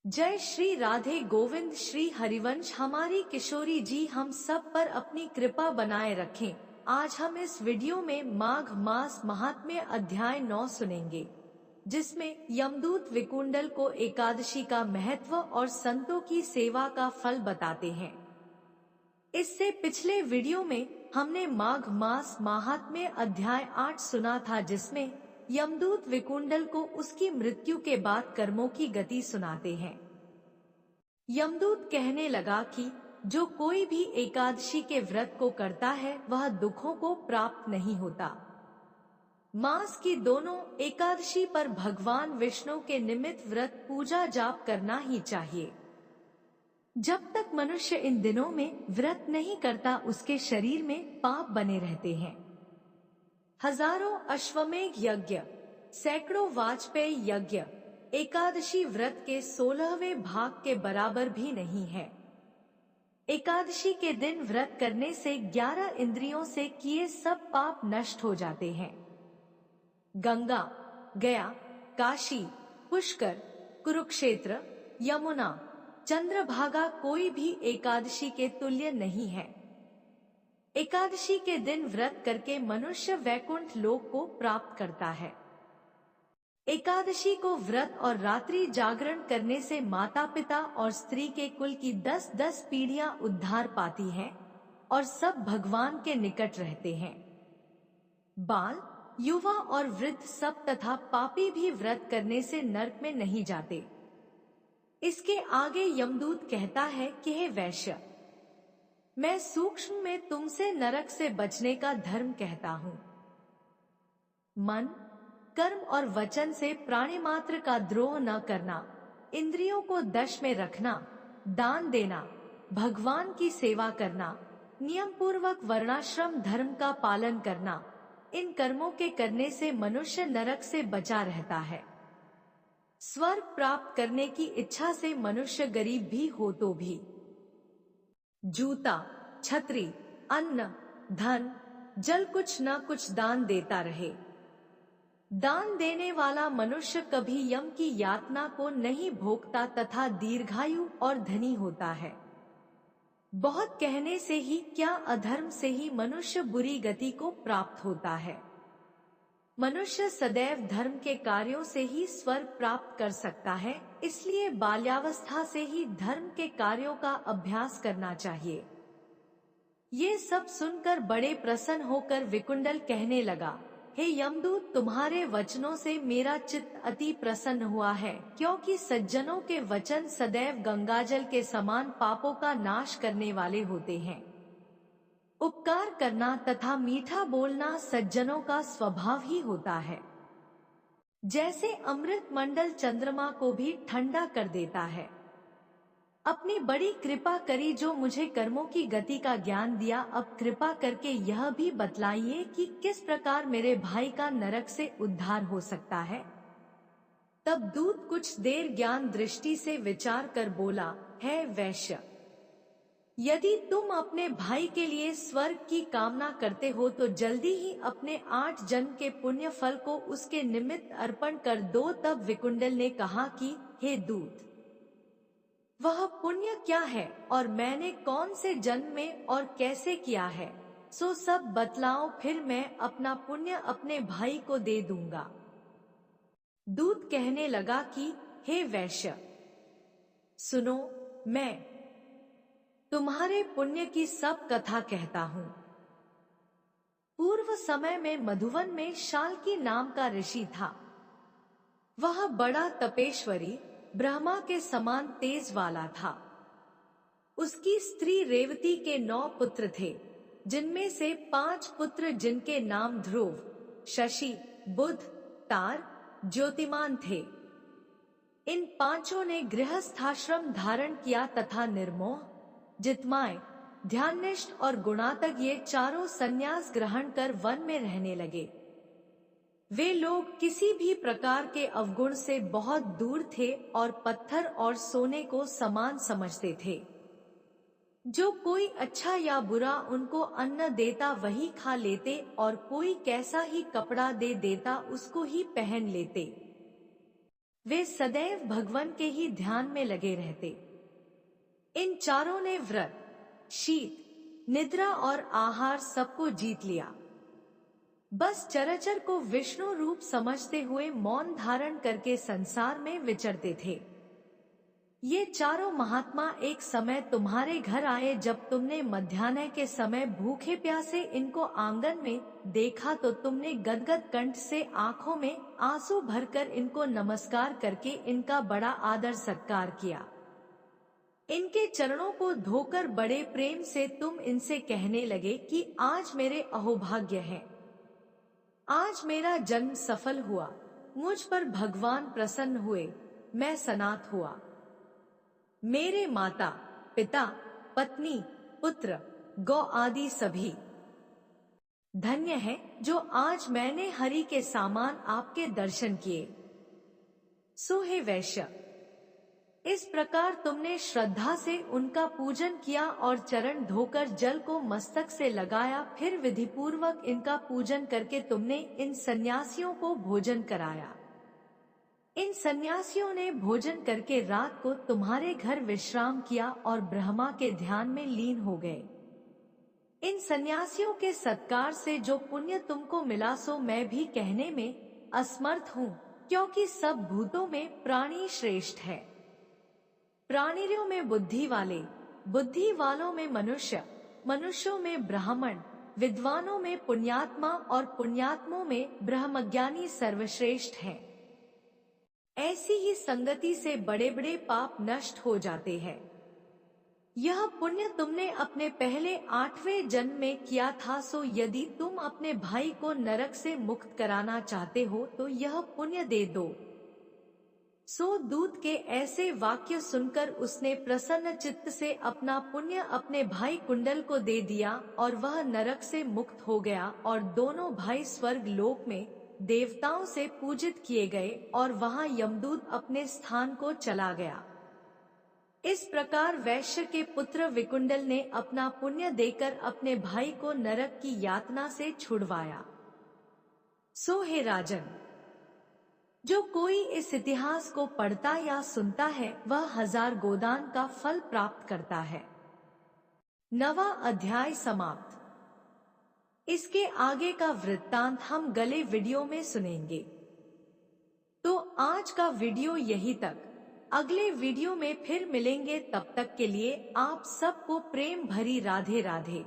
जय श्री राधे गोविंद श्री हरिवंश। हमारी किशोरी जी हम सब पर अपनी कृपा बनाए रखें। आज हम इस वीडियो में माघ मास महात्म्य अध्याय 9 सुनेंगे, जिसमें यमदूत विकुंडल को एकादशी का महत्व और संतों की सेवा का फल बताते हैं। इससे पिछले वीडियो में हमने माघ मास महात्म्य अध्याय 8 सुना था, जिसमें यमदूत विकुंडल को उसकी मृत्यु के बाद कर्मों की गति सुनाते हैं। यमदूत कहने लगा कि जो कोई भी एकादशी के व्रत को करता है वह दुखों को प्राप्त नहीं होता। मास की दोनों एकादशी पर भगवान विष्णु के निमित्त व्रत पूजा जाप करना ही चाहिए। जब तक मनुष्य इन दिनों में व्रत नहीं करता उसके शरीर में पाप बने रहते हैं। हजारों अश्वमेध यज्ञ, सैकड़ों वाजपेयी यज्ञ एकादशी व्रत के 16वें भाग के बराबर भी नहीं है। एकादशी के दिन व्रत करने से 11 इंद्रियों से किए सब पाप नष्ट हो जाते हैं। गंगा, गया, काशी, पुष्कर, कुरुक्षेत्र, यमुना, चंद्रभागा कोई भी एकादशी के तुल्य नहीं है। एकादशी के दिन व्रत करके मनुष्य वैकुंठ लोक को प्राप्त करता है। एकादशी को व्रत और रात्रि जागरण करने से माता पिता और स्त्री के कुल की 10-10 पीढ़ियां उद्धार पाती हैं और सब भगवान के निकट रहते हैं। बाल, युवा और वृद्ध सब तथा पापी भी व्रत करने से नरक में नहीं जाते। इसके आगे यमदूत कहता है कि हे वैश्य, मैं सूक्ष्म में तुमसे नरक से बचने का धर्म कहता हूँ। मन, कर्म और वचन से प्राणी मात्र का द्रोह न करना, इंद्रियों को दश में रखना, दान देना, भगवान की सेवा करना, नियम पूर्वक वर्णाश्रम धर्म का पालन करना, इन कर्मों के करने से मनुष्य नरक से बचा रहता है। स्वर्ग प्राप्त करने की इच्छा से मनुष्य गरीब भी हो तो भी जूता, छतरी, अन्न, धन, जल कुछ न कुछ दान देता रहे। दान देने वाला मनुष्य कभी यम की यातना को नहीं भोगता तथा दीर्घायु और धनी होता है। बहुत कहने से ही क्या अधर्म से ही मनुष्य बुरी गति को प्राप्त होता है। मनुष्य सदैव धर्म के कार्यों से ही स्वर्ग प्राप्त कर सकता है, इसलिए बाल्यावस्था से ही धर्म के कार्यों का अभ्यास करना चाहिए। ये सब सुनकर बड़े प्रसन्न होकर विकुंडल कहने लगा, हे यमदूत, तुम्हारे वचनों से मेरा चित्त अति प्रसन्न हुआ है, क्योंकि सज्जनों के वचन सदैव गंगाजल के समान पापों का नाश करने वाले होते हैं। उपकार करना तथा मीठा बोलना सज्जनों का स्वभाव ही होता है। जैसे अमृत मंडल चंद्रमा को भी ठंडा कर देता है। अपनी बड़ी कृपा करी जो मुझे कर्मों की गति का ज्ञान दिया। अब कृपा करके यह भी बतलाइए कि किस प्रकार मेरे भाई का नरक से उद्धार हो सकता है। तब दूत कुछ देर ज्ञान दृष्टि से विचार कर बोला, है वैश्य, यदि तुम अपने भाई के लिए स्वर्ग की कामना करते हो तो जल्दी ही अपने 8 जन्म के पुण्य फल को उसके निमित्त अर्पण कर दो। तब विकुंडल ने कहा कि हे दूत, वह पुण्य क्या है और मैंने कौन से जन्म में और कैसे किया है, सो सब बतलाओ, फिर मैं अपना पुण्य अपने भाई को दे दूंगा। दूत कहने लगा कि हे वैश्य, सुनो, मैं तुम्हारे पुण्य की सब कथा कहता हूँ। पूर्व समय में मधुवन में शाल्की नाम का ऋषि था। वह बड़ा तपेश्वरी, ब्रह्मा के समान तेज वाला था। उसकी स्त्री रेवती के 9 पुत्र थे, जिनमें से 5 पुत्र जिनके नाम ध्रुव, शशि, बुध, तार, ज्योतिमान थे। इन 5 ने गृहस्थाश्रम धारण किया तथा निर्मोह, जितमाय, ध्याननिष्ठ और गुणातक ये चारों संन्यास ग्रहण कर वन में रहने लगे। वे लोग किसी भी प्रकार के अवगुण से बहुत दूर थे और पत्थर और सोने को समान समझते थे। जो कोई अच्छा या बुरा उनको अन्न देता वही खा लेते और कोई कैसा ही कपड़ा दे देता उसको ही पहन लेते। वे सदैव भगवान के ही ध्यान में लगे रहते। इन चारों ने व्रत, शीत, निद्रा और आहार सबको जीत लिया। बस चराचर को विष्णु रूप समझते हुए मौन धारण करके संसार में विचरते थे। ये चारों महात्मा एक समय तुम्हारे घर आए। जब तुमने मध्याह्न के समय भूखे प्यासे इनको आंगन में देखा तो तुमने गदगद कंठ से आंखों में आंसू भरकर इनको नमस्कार करके इनका बड़ा आदर सत्कार किया। इनके चरणों को धोकर बड़े प्रेम से तुम इनसे कहने लगे कि आज मेरे अहोभाग्य है, आज मेरा जन्म सफल हुआ, मुझ पर भगवान प्रसन्न हुए, मैं सनात हुआ। मेरे माता, पिता, पत्नी, पुत्र, गौ आदि सभी धन्य है जो आज मैंने हरि के समान आपके दर्शन किए। सो हे वैश्य, इस प्रकार तुमने श्रद्धा से उनका पूजन किया और चरण धोकर जल को मस्तक से लगाया। फिर विधिपूर्वक इनका पूजन करके तुमने इन सन्यासियों को भोजन कराया। इन सन्यासियों ने भोजन करके रात को तुम्हारे घर विश्राम किया और ब्रह्मा के ध्यान में लीन हो गए। इन सन्यासियों के सत्कार से जो पुण्य तुमको मिला सो मैं भी कहने में असमर्थ हूँ, क्योंकि सब भूतों में प्राणी श्रेष्ठ है। प्राणियों में बुद्धि वाले, बुद्धि वालों में मनुष्य, मनुष्यों में ब्राह्मण, विद्वानों में पुण्यात्मा और पुण्यात्मों में ब्रह्मज्ञानी सर्वश्रेष्ठ हैं। ऐसी ही संगति से बड़े बड़े पाप नष्ट हो जाते हैं। यह पुण्य तुमने अपने पहले 8वें जन्म में किया था। सो यदि तुम अपने भाई को नरक से मुक्त कराना चाहते हो तो यह पुण्य दे दो। सो दूत के ऐसे वाक्य सुनकर उसने प्रसन्न चित्त से अपना पुण्य अपने भाई कुंडल को दे दिया और वह नरक से मुक्त हो गया और दोनों भाई स्वर्ग लोक में देवताओं से पूजित किए गए और वहां यमदूत अपने स्थान को चला गया। इस प्रकार वैश्य के पुत्र विकुंडल ने अपना पुण्य देकर अपने भाई को नरक की यातना से छुड़वाया। सो हे राजन, जो कोई इस इतिहास को पढ़ता या सुनता है वह 1000 गोदान का फल प्राप्त करता है। 9वां अध्याय समाप्त। इसके आगे का वृत्तांत हम अगले वीडियो में सुनेंगे। तो आज का वीडियो यही तक। अगले वीडियो में फिर मिलेंगे, तब तक के लिए आप सबको प्रेम भरी राधे राधे।